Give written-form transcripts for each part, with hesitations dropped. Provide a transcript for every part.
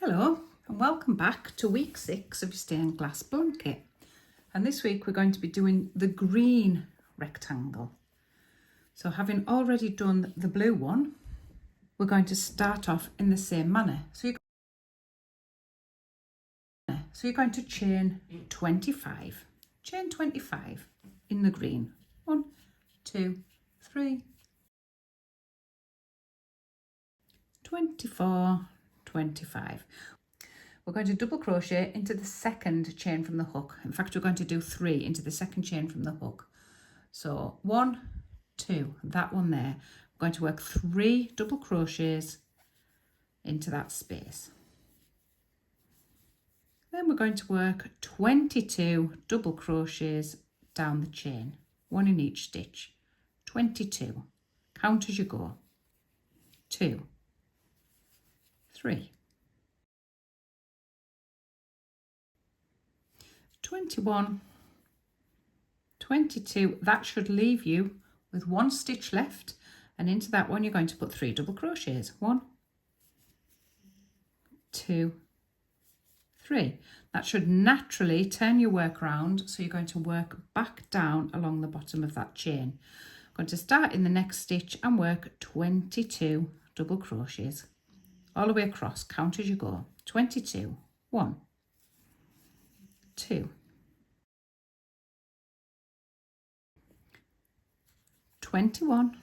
Hello and welcome back to week 6 of your stained glass blanket, and this week we're going to be doing the green rectangle. So having already done the blue one, we're going to start off in the same manner. So you're going to chain 25 in the green. 1, 2, 3, 24, 25. We're going to double crochet into the second chain from the hook. In fact, we're going to do 3 into the second chain from the hook. So 1, 2, that one there. We're going to work 3 double crochets into that space. Then we're going to work 22 double crochets down the chain, 1 in each stitch. 22. Count as you go. 2, 3, 21, 22. That should leave you with 1 stitch left, and into that one you're going to put 3 double crochets. 1, 2, 3. That should naturally turn your work around, so you're going to work back down along the bottom of that chain. I'm going to start in the next stitch and work 22 double crochets all the way across. Count as you go. 22. 1, 2, 21,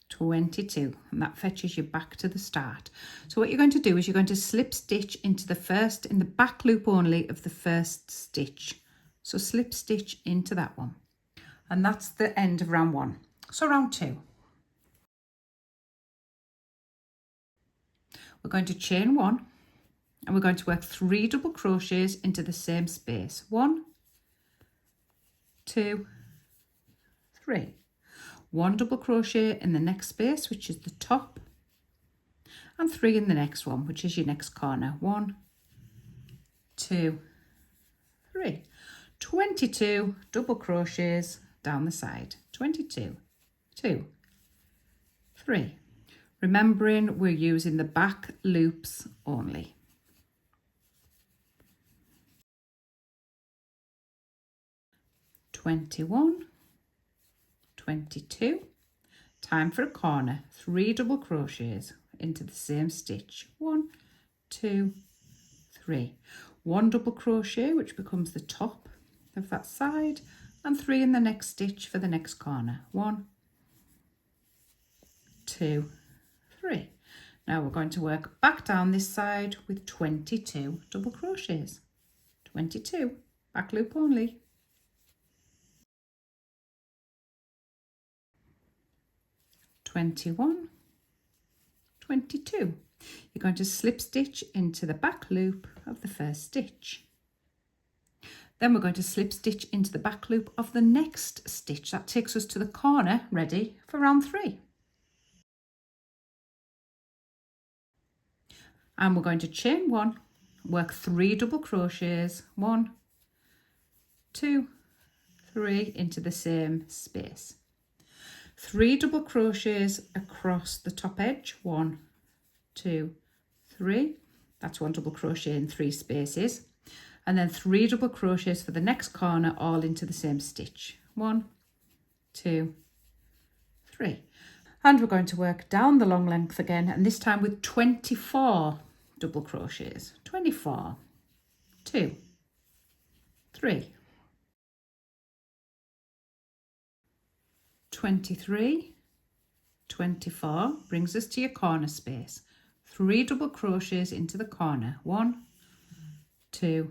22, and that fetches you back to the start. So what you're going to do is you're going to slip stitch into the first, in the back loop only of the first stitch. So slip stitch into that one, and that's the end of round 1. So round 2, we're going to chain 1, and we're going to work 3 double crochets into the same space. 1, 2, 3. 1 double crochet in the next space, which is the top, and 3 in the next one, which is your next corner. 1, 2, 3. 22 double crochets down the side. 22, 2, 3. Remembering we're using the back loops only. 21, 22. Time for a corner. 3 double crochets into the same stitch. 1, 2, 3. 1 double crochet, which becomes the top of that side, and 3 in the next stitch for the next corner. 1, 2, 3. Now we're going to work back down this side with 22 double crochets. 22, back loop only. 21, 22. You're going to slip stitch into the back loop of the first stitch. Then we're going to slip stitch into the back loop of the next stitch. That takes us to the corner ready for round 3. And we're going to chain 1, work 3 double crochets, 1, 2, 3 into the same space. 3 double crochets across the top edge. 1, 2, 3. That's 1 double crochet in 3 spaces. And then 3 double crochets for the next corner, all into the same stitch. 1, 2, 3. And we're going to work down the long length again, and this time with 24 double crochets. 24, 2, 3. 23, 24 brings us to your corner space. 3 double crochets into the corner. 1, 2,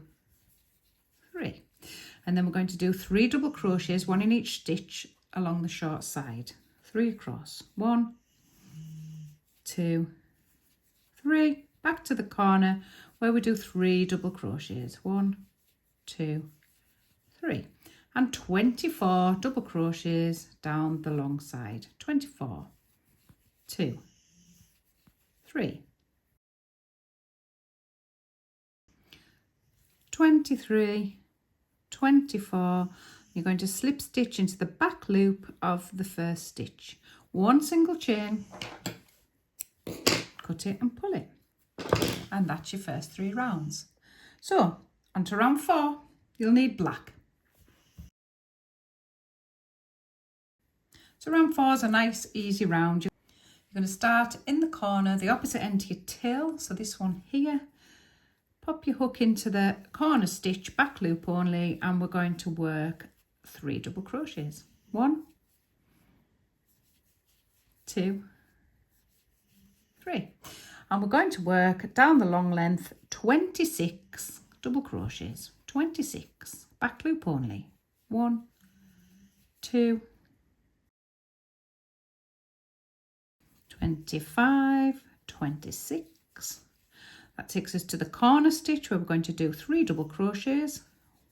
3. And then we're going to do 3 double crochets, 1 in each stitch along the short side. 3 across. 1, 2, 3. Back to the corner where we do 3 double crochets. 1, 2, 3. And 24 double crochets down the long side. 24, 2, 3, 23, 24. You're going to slip stitch into the back loop of the first stitch. 1 single chain, cut it and pull it. And that's your first 3 rounds. So on to round 4, you'll need black. So round 4 is a nice easy round. You're going to start in the corner, the opposite end to your tail, so this one here. Pop your hook into the corner stitch, back loop only, and we're going to work 3 double crochets. 1, 2, 3. And we're going to work down the long length 26 double crochets. 26, back loop only. 1, 2, 25, 26. That takes us to the corner stitch where we're going to do 3 double crochets.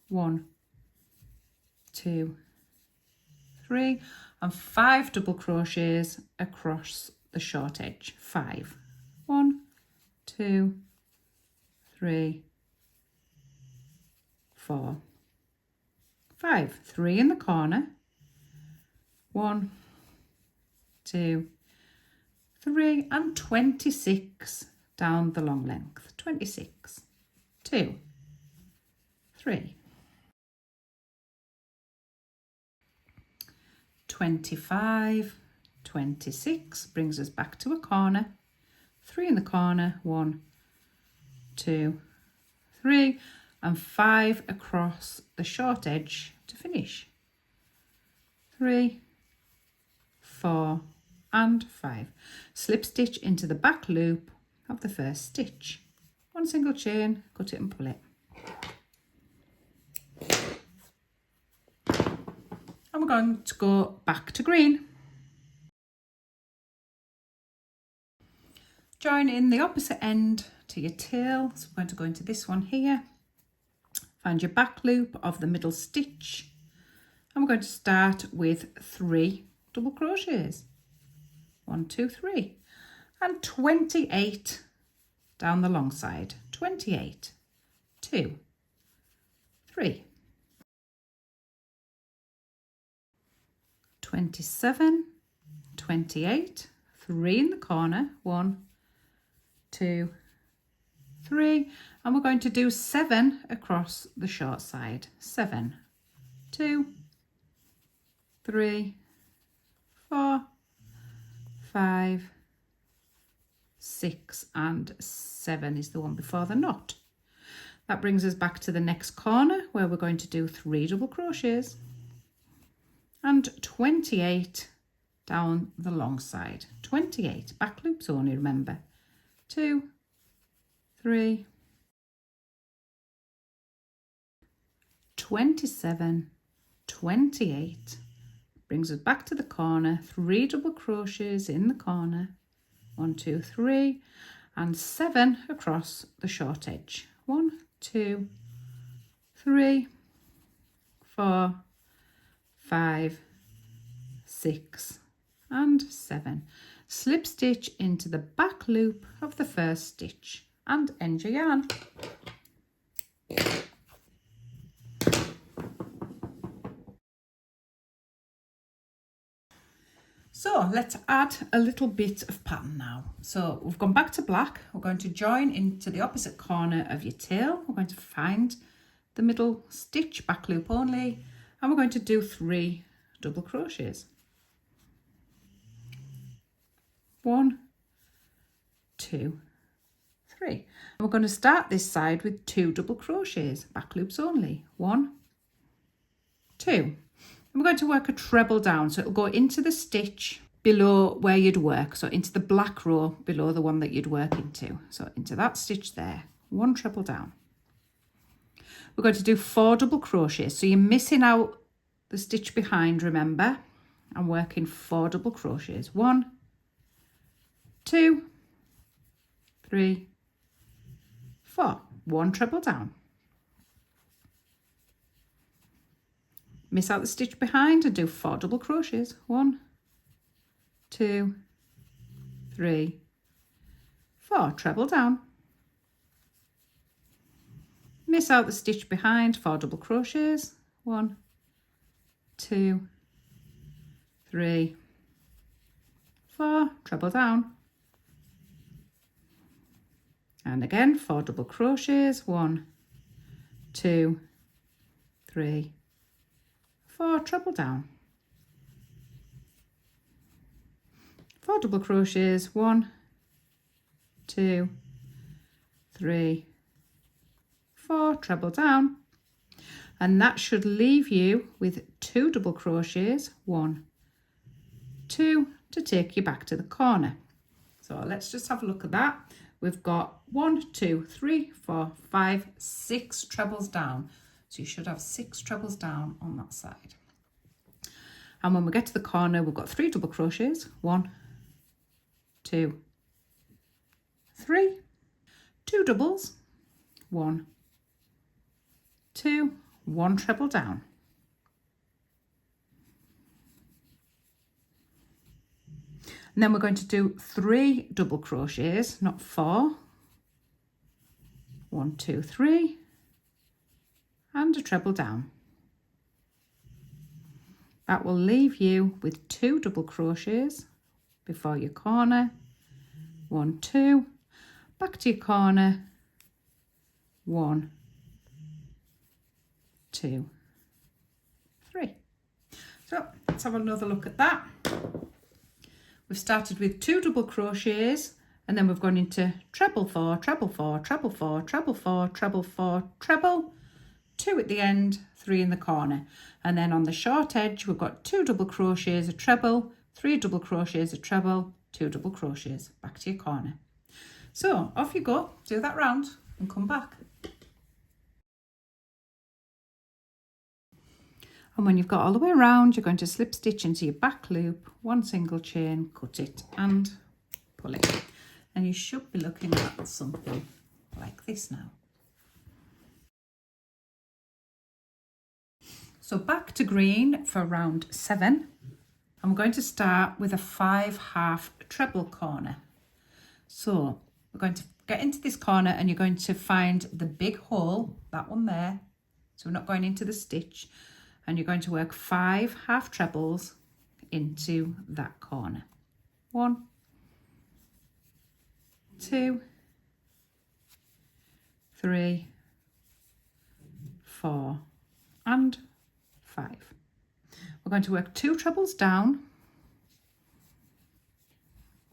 1, 2, 3, and 5 double crochets across the short edge. 5. 1, 2, 3, 4, 5. 3 in the corner. 1, 2, 3, and 26 down the long length. 26, 2, 3, 25, 26 brings us back to a corner. 3 in the corner. 1, 2, 3, and 5 across the short edge to finish. 3, 4, and 5. Slip stitch into the back loop of the first stitch. 1 single chain, cut it and pull it. And we're going to go back to green. Join in the opposite end to your tail. So we're going to go into this one here. Find your back loop of the middle stitch. And we're going to start with 3 double crochets. 1, 2, 3. And 28 down the long side. 28, 2, 3. 27, 28, 3 in the corner. 1, 2, 3, and we're going to do 7 across the short side. 7, 2, 3, 4, 5, 6, and 7 is the one before the knot. That brings us back to the next corner where we're going to do 3 double crochets and 28 down the long side. 28, back loops only, remember. 2, 3, 27, 28, brings us back to the corner, 3 double crochets in the corner, 1, 2, 3, and 7 across the short edge. 1, 2, 3, 4, 5, 6, and 7. Slip stitch into the back loop of the first stitch and end your yarn. So let's add a little bit of pattern now. So we've gone back to black. We're going to join into the opposite corner of your tail. We're going to find the middle stitch, back loop only, and we're going to do 3 double crochets. 1, 2, 3. And we're going to start this side with 2 double crochets, back loops only. 1, 2. And we're going to work a treble down, so it'll go into the stitch below where you'd work, so into the black row below the one that you'd work into. So into that stitch there, 1 treble down. We're going to do 4 double crochets, so you're missing out the stitch behind, remember. I'm working 4 double crochets. 1, 2, 3, 4. 1 treble down. Miss out the stitch behind and do 4 double crochets. 1, 2, 3, 4. Treble down. Miss out the stitch behind, 4 double crochets. 1, 2, 3, 4. Treble down. And again, 4 double crochets, 1, 2, 3, 4, treble down, 4 double crochets, 1, 2, 3, 4, treble down, and that should leave you with 2 double crochets, 1, 2, to take you back to the corner. So let's just have a look at that. We've got 1, 2, 3, 4, 5, 6 trebles down. So you should have 6 trebles down on that side. And when we get to the corner, we've got 3 double crochets, 1, 2, 3, 2 doubles, 1, 2, 1 treble down. And then we're going to do 3 double crochets, not 4. 1, 2, 3, and a treble down. That will leave you with 2 double crochets before your corner. 1, 2, back to your corner. 1, 2, 3. So let's have another look at that. We've started with 2 double crochets, and then we've gone into treble 4, treble 4, treble 4, treble 4, treble 4, treble, 2 at the end, 3 in the corner. And then on the short edge, we've got 2 double crochets, a treble, 3 double crochets, a treble, 2 double crochets, back to your corner. So off you go, do that round and come back. And when you've got all the way around, you're going to slip stitch into your back loop, 1 single chain, cut it and pull it. And you should be looking at something like this now. So back to green for round 7. I'm going to start with a 5/2 treble corner. So we're going to get into this corner and you're going to find the big hole, that one there. So we're not going into the stitch. And you're going to work 5 half trebles into that corner. 1, 2, 3, 4, and 5. We're going to work 2 trebles down.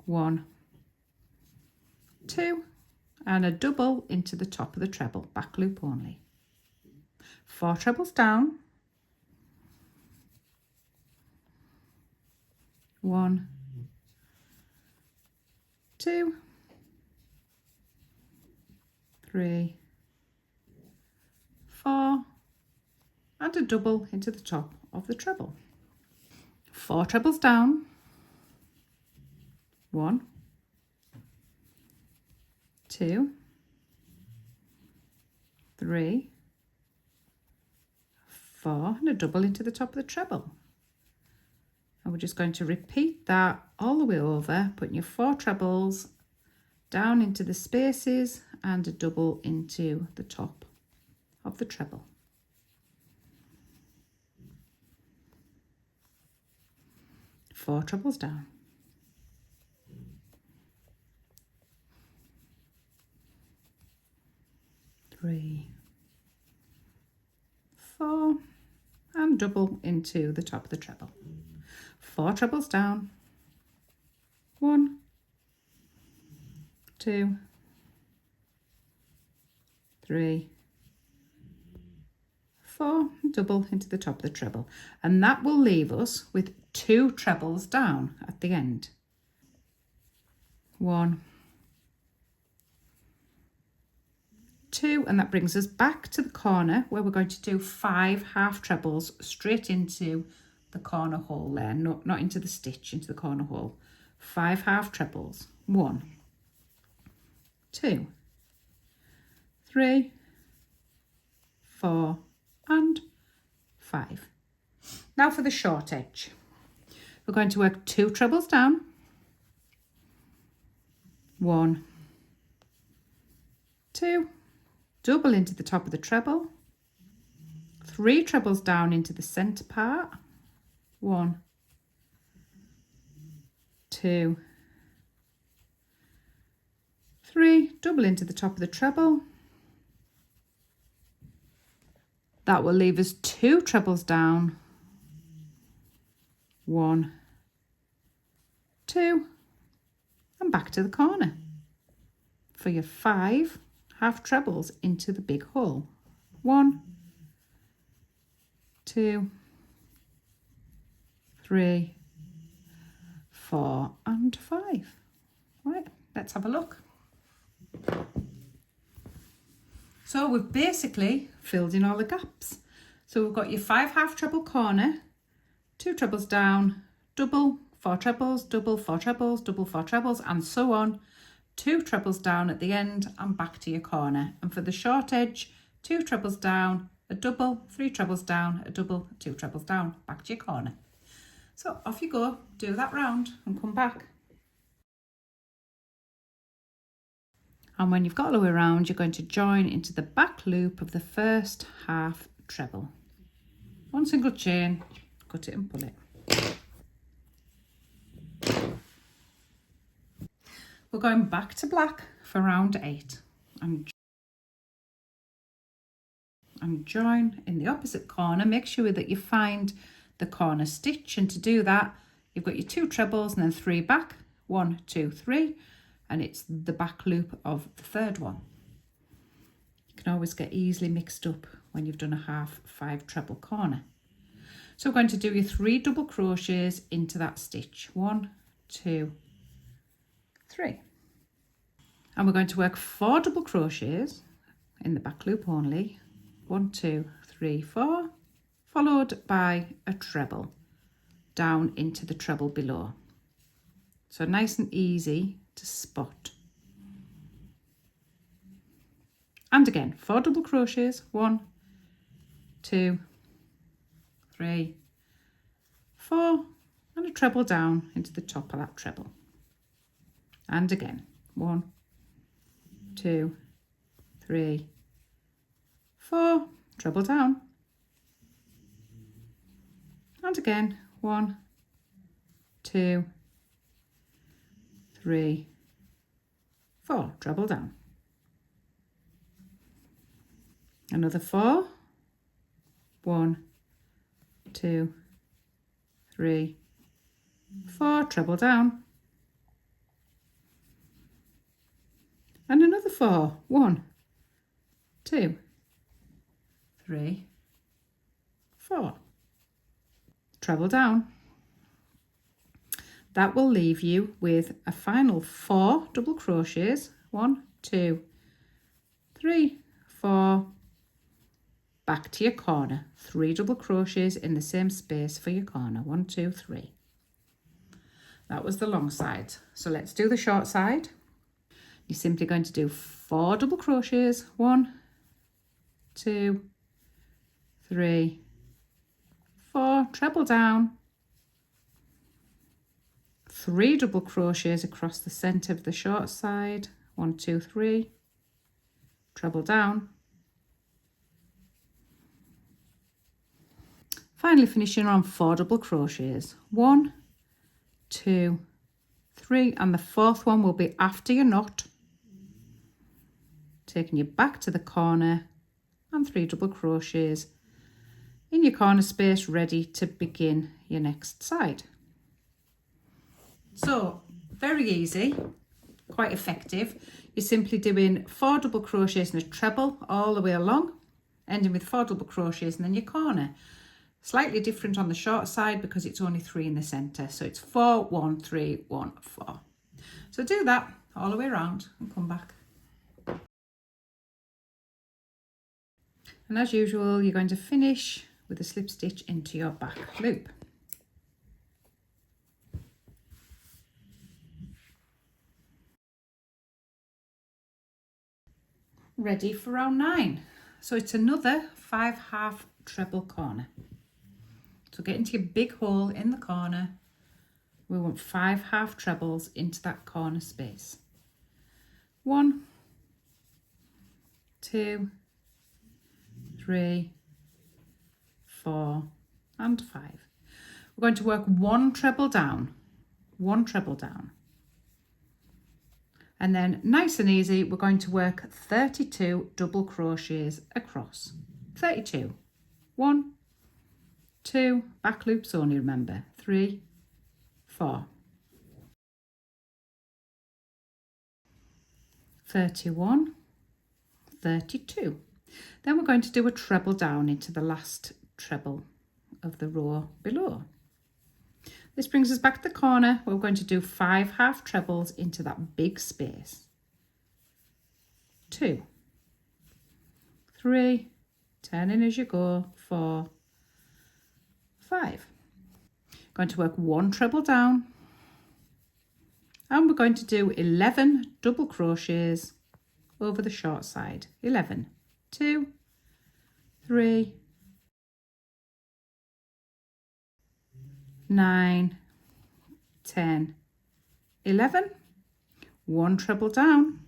1, 2, and a double into the top of the treble, back loop only. 4 trebles down. 1, 2, 3, 4, and a double into the top of the treble. 4 trebles down. 1, 2, 3, 4, and a double into the top of the treble. And we're just going to repeat that all the way over, putting your 4 trebles down into the spaces and a double into the top of the treble. Four trebles down. 3, 4, and double into the top of the treble. 4 trebles down. 1, 2, 3, 4, double into the top of the treble, and that will leave us with 2 trebles down at the end. 1, 2, and that brings us back to the corner where we're going to do 5 half trebles straight into the corner hole there, not into the stitch, into the corner hole. 5 half trebles. 1, 2, 3, 4, and 5. Now for the short edge. We're going to work 2 trebles down. 1, 2, double into the top of the treble. 3 trebles down into the centre part. 1, 2, 3, double into the top of the treble. That will leave us 2 trebles down, 1, 2, and back to the corner for your 5 half trebles into the big hole. 1, 2, 3, 4, and 5. Right, let's have a look. So we've basically filled in all the gaps. So we've got your 5 half treble corner, 2 trebles down, double, 4 trebles, double, 4 trebles, double, 4 trebles, and so on. 2 trebles down at the end and back to your corner. And for the short edge, 2 trebles down, a double, 3 trebles down, a double, 2 trebles down, back to your corner. So off you go, do that round and come back. And when you've got all the way around, you're going to join into the back loop of the first half treble. 1 single chain, cut it and pull it. We're going back to black for round 8 and join in the opposite corner. Make sure that you find the corner stitch, and to do that you've got your 2 trebles and then 3 back, 1, 2, 3, and it's the back loop of the third one. You can always get easily mixed up when you've done a half 5 treble corner. So we're going to do your 3 double crochets into that stitch, 1, 2, 3, and we're going to work 4 double crochets in the back loop only, 1, 2, 3, 4, followed by a treble down into the treble below. So nice and easy to spot. And again, 4 double crochets, 1, 2, 3, 4, and a treble down into the top of that treble. And again, 1, 2, 3, 4, treble down. And again, 1, 2, 3, 4, treble down. Another 4, 1, 2, 3, 4, treble down. And another 4, 1, 2, 3, 4, treble down. That will leave you with a final 4 double crochets, 1, 2, 3, 4, back to your corner, 3 double crochets in the same space for your corner, 1, 2, 3. That was the long side. So let's do the short side. You're simply going to do 4 double crochets, 1, 2, 3, 4, treble down, 3 double crochets across the center of the short side, 1, 2, 3, treble down. Finally finishing on 4 double crochets, 1, 2, 3, and the 4th one will be after your knot, taking you back to the corner, and 3 double crochets in your corner space, ready to begin your next side. So very easy, quite effective. You're simply doing 4 double crochets and a treble all the way along, ending with 4 double crochets and then your corner. Slightly different on the short side because it's only 3 in the center, so it's 4, 1, 3, 1, 4. So do that all the way around and come back. And as usual, you're going to finish with a slip stitch into your back loop. Ready for round 9. So it's another 5 half treble corner. So get into your big hole in the corner. We want 5 half trebles into that corner space. 1, 2, 3, 4, and 5. We're going to work 1 treble down, 1 treble down. And then nice and easy, we're going to work 32 double crochets across. 32. 1, 2, back loops only, remember. 3, 4. 31, 32. Then we're going to do a treble down into the last treble of the row below. This brings us back to the corner where we're going to do 5 half trebles into that big space. 2, 3, turn in as you go, 4, 5. Going to work 1 treble down, and we're going to do 11 double crochets over the short side. 11, 2, 3, 9, 10, 11. 1 treble down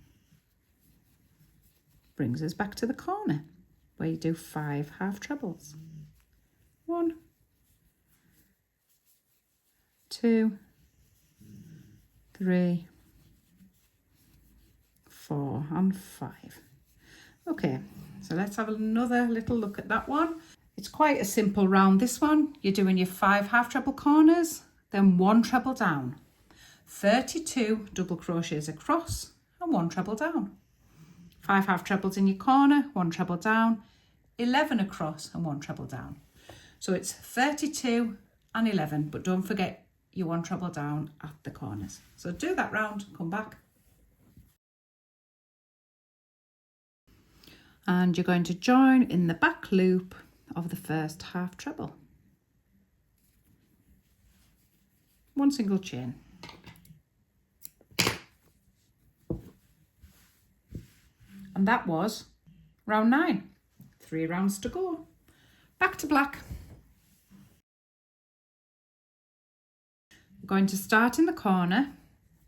brings us back to the corner where you do 5 half trebles. 1, 2, 3, 4 and 5. Okay, so let's have another little look at that one. It's quite a simple round, this one. You're doing your 5 half treble corners, then 1 treble down, 32 double crochets across and 1 treble down, 5 half trebles in your corner, 1 treble down, 11 across and 1 treble down. So it's 32 and 11, but don't forget your 1 treble down at the corners. So do that round, come back. And you're going to join in the back loop of the first half treble. 1 single chain. And that was round 9. 3 rounds to go. Back to black. We're going to start in the corner.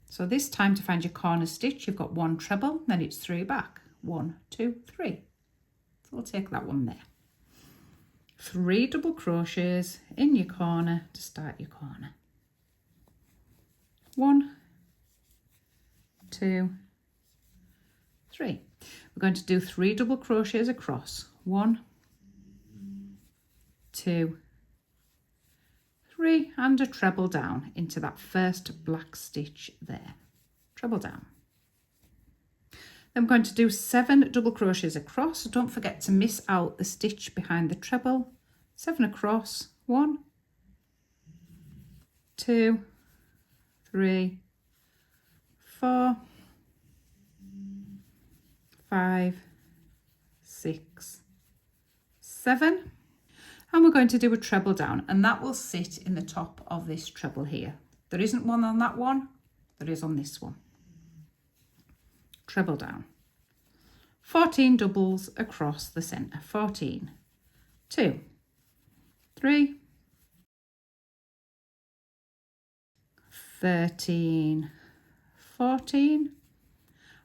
So this time to find your corner stitch, you've got 1 treble, then it's 3 back. 1, 2, 3. So we'll take that one there. 3 double crochets in your corner to start your corner. 1, 2, 3. We're going to do 3 double crochets across. 1, 2, 3, and a treble down into that first black stitch there. Treble down. Then we're going to do 7 double crochets across. So don't forget to miss out the stitch behind the treble. 7 across. 1, 2, 3, 4, 5, 6, 7. And we're going to do a treble down, and that will sit in the top of this treble here. There isn't one on that one, there is on this one. Treble down. 14 doubles across the centre. 14, 2, 3, 13, 14,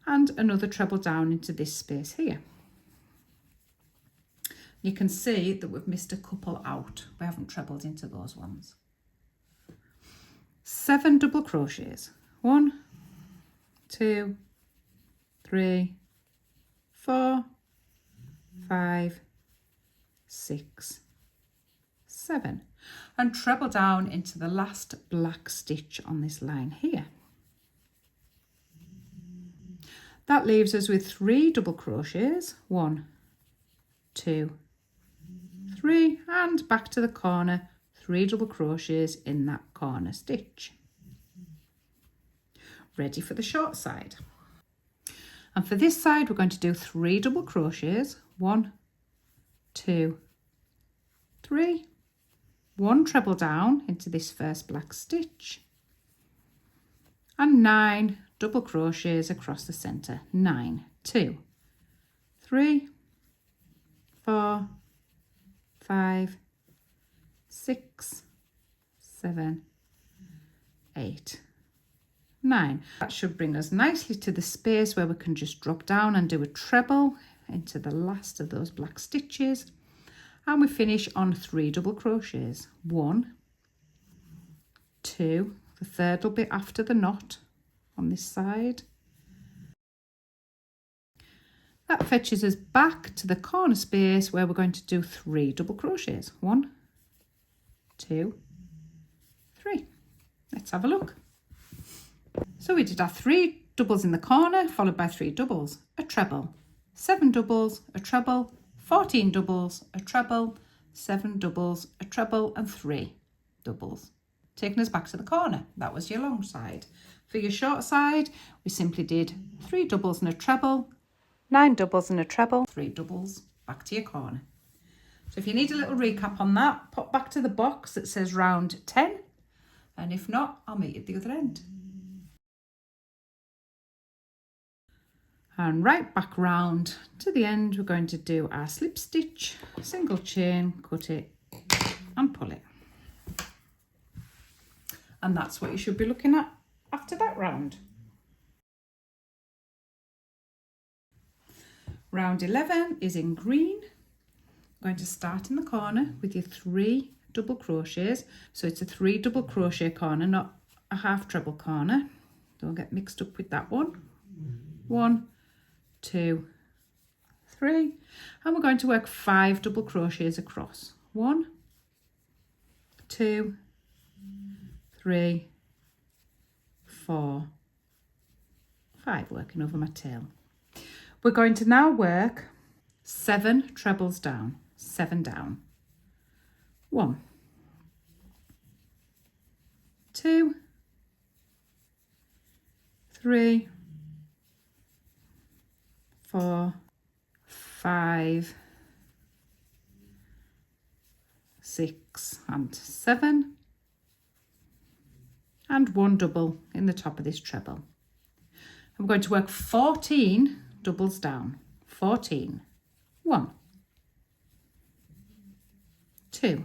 and another treble down into this space here. You can see that we've missed a couple out. We haven't trebled into those ones. 7 double crochets. 1, 2, 3, 4, 5, 6, 7. And treble down into the last black stitch on this line here. That leaves us with 3 double crochets. 1, 2, 3, and back to the corner, 3 double crochets in that corner stitch. Ready for the short side. And for this side, we're going to do 3 double crochets. 1, 2, 3, 1 treble down into this first black stitch, and 9 double crochets across the centre. 9, 2, 3, 4, 5, 6, 7, 8, 9. That should bring us nicely to the space where we can just drop down and do a treble into the last of those black stitches, and we finish on 3 double crochets. 1, 2, the third will be after the knot on this side, That fetches us back to the corner space where we're going to do 3 double crochets. 1, 2, 3. Let's have a look. So we did our 3 doubles in the corner, followed by 3 doubles, a treble, 7 doubles, a treble, 14 doubles, a treble, 7 doubles, a treble, and 3 doubles, taking us back to the corner. That was your long side. For your short side, we simply did 3 doubles and a treble, 9 doubles and a treble, 3 doubles, back to your corner. So if you need a little recap on that, pop back to the box that says round 10, and if not, I'll meet you at the other end. And right back round to the end, we're going to do our slip stitch, single chain, cut it and pull it. And that's what you should be looking at after that round. Round 11 is in green. I'm going to start in the corner with your 3 double crochets. So it's a 3 double crochet corner, not a half treble corner. Don't get mixed up with that one. 1, 2, 3, and we're going to work 5 double crochets across. 1, 2, 3, 4, 5, working over my tail. We're going to now work 7 trebles down, 7 down. 1, 2, 3, 4, 5, 6 and 7, and 1 double in the top of this treble. I'm going to work 14 doubles down. 14. 1, 2,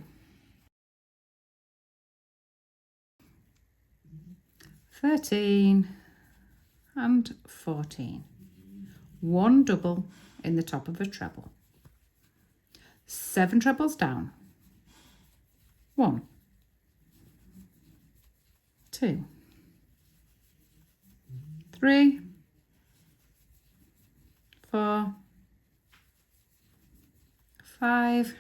13 and 14. 1 double in the top of a treble. 7 trebles down. 1, 2, 3, 4, 5,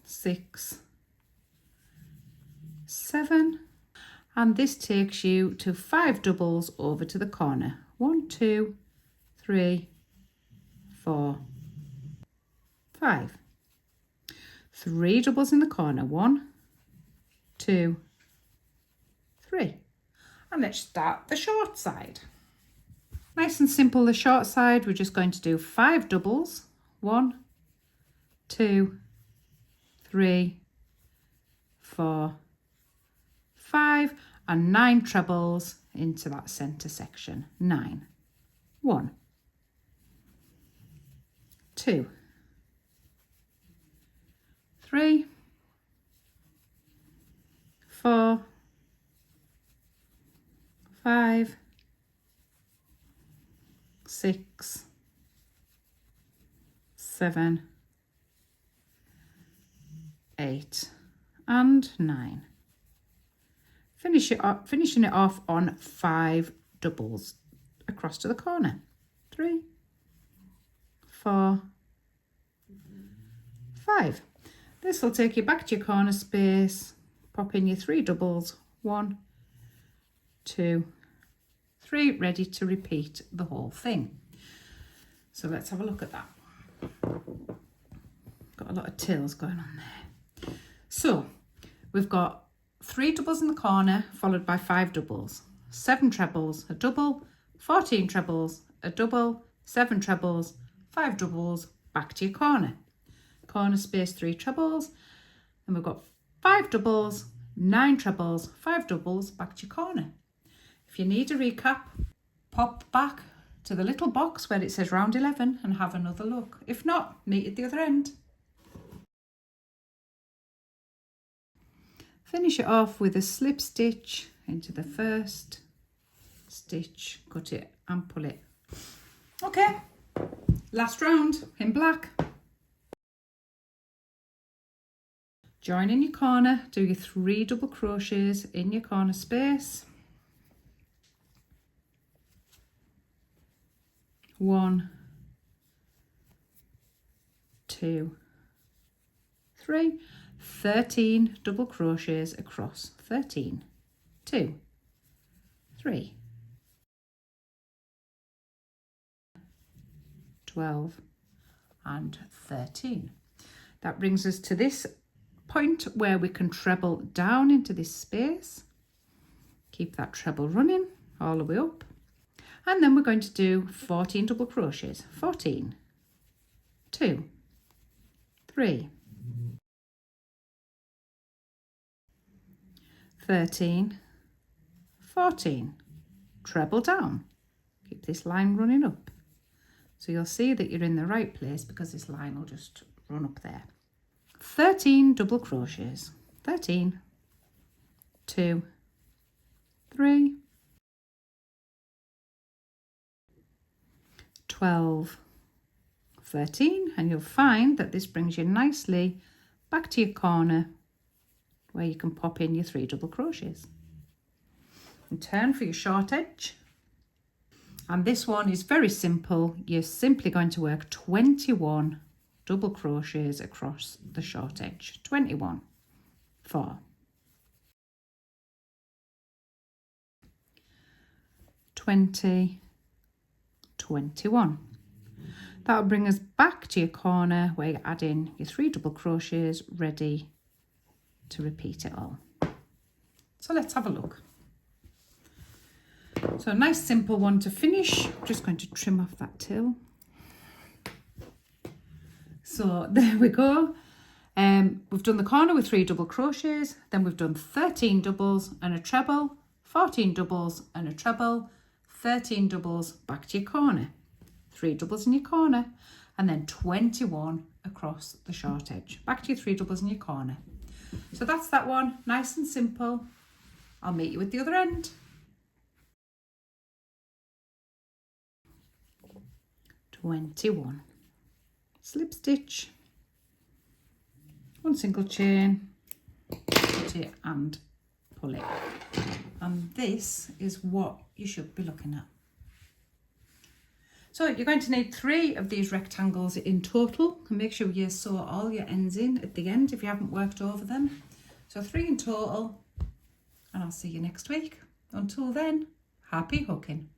6, 7, and this takes you to 5 doubles over to the corner. 1, 2, 3, 4, 5. 3 doubles in the corner. 1, 2, 3. And let's start the short side. Nice and simple, the short side. We're just going to do 5 doubles. 1, 2, 3, 4, 5, and 9 trebles into that centre section. 9. 1, 2, 3, 4, 5, 6, 7, 8, and 9. Finishing it off on 5 doubles across to the corner. 3, 4, 5. This will take you back to your corner space. Pop in your 3 doubles. 1, 2, 3, ready to repeat the whole thing. So let's have a look at that. Got a lot of tails going on there. So we've got 3 doubles in the corner, followed by 5 doubles, 7 trebles, a double, 14 trebles, a double, 7 trebles, 5 doubles, back to your corner. Corner space, 3 trebles, and we've got 5 doubles, 9 trebles, 5 doubles, back to your corner. If you need a recap, pop back to the little box where it says round 11 and have another look. If not, meet at the other end. Finish it off with a slip stitch into the first stitch, cut it and pull it. Okay, last round in black. Join in your corner, do your 3 double crochets in your corner space. 1, 2, 3, 13 double crochets across 13, 2, 3, 12 and 13. That brings us to this point where we can treble down into this space. Keep that treble running all the way up. And then we're going to do 14 double crochets. 14, 2, 3, 13, 14. Treble down. Keep this line running up. So you'll see that you're in the right place because this line will just run up there. 13 double crochets. 13, 2, 3, 12, 13, and you'll find that this brings you nicely back to your corner where you can pop in your 3 double crochets. And turn for your short edge. And this one is very simple. You're simply going to work 21 double crochets across the short edge. 21, 4, 20, 21. That'll bring us back to your corner where you add in your 3 double crochets, ready to repeat it all. So let's have a look. So a nice simple one to finish. I'm just going to trim off that tail. So there we go. We've done the corner with 3 double crochets, then we've done 13 doubles and a treble, 14 doubles and a treble, 13 doubles back to your corner, 3 doubles in your corner, and then 21 across the short edge. Back to your 3 doubles in your corner. So that's that one, nice and simple. I'll meet you at the other end. Slip stitch, 1 single chain, put it and pull it. And this is what you should be looking at. So you're going to need 3 of these rectangles in total, and make sure you sew all your ends in at the end if you haven't worked over them. So 3 in total, and I'll see you next week. Until then, happy hooking.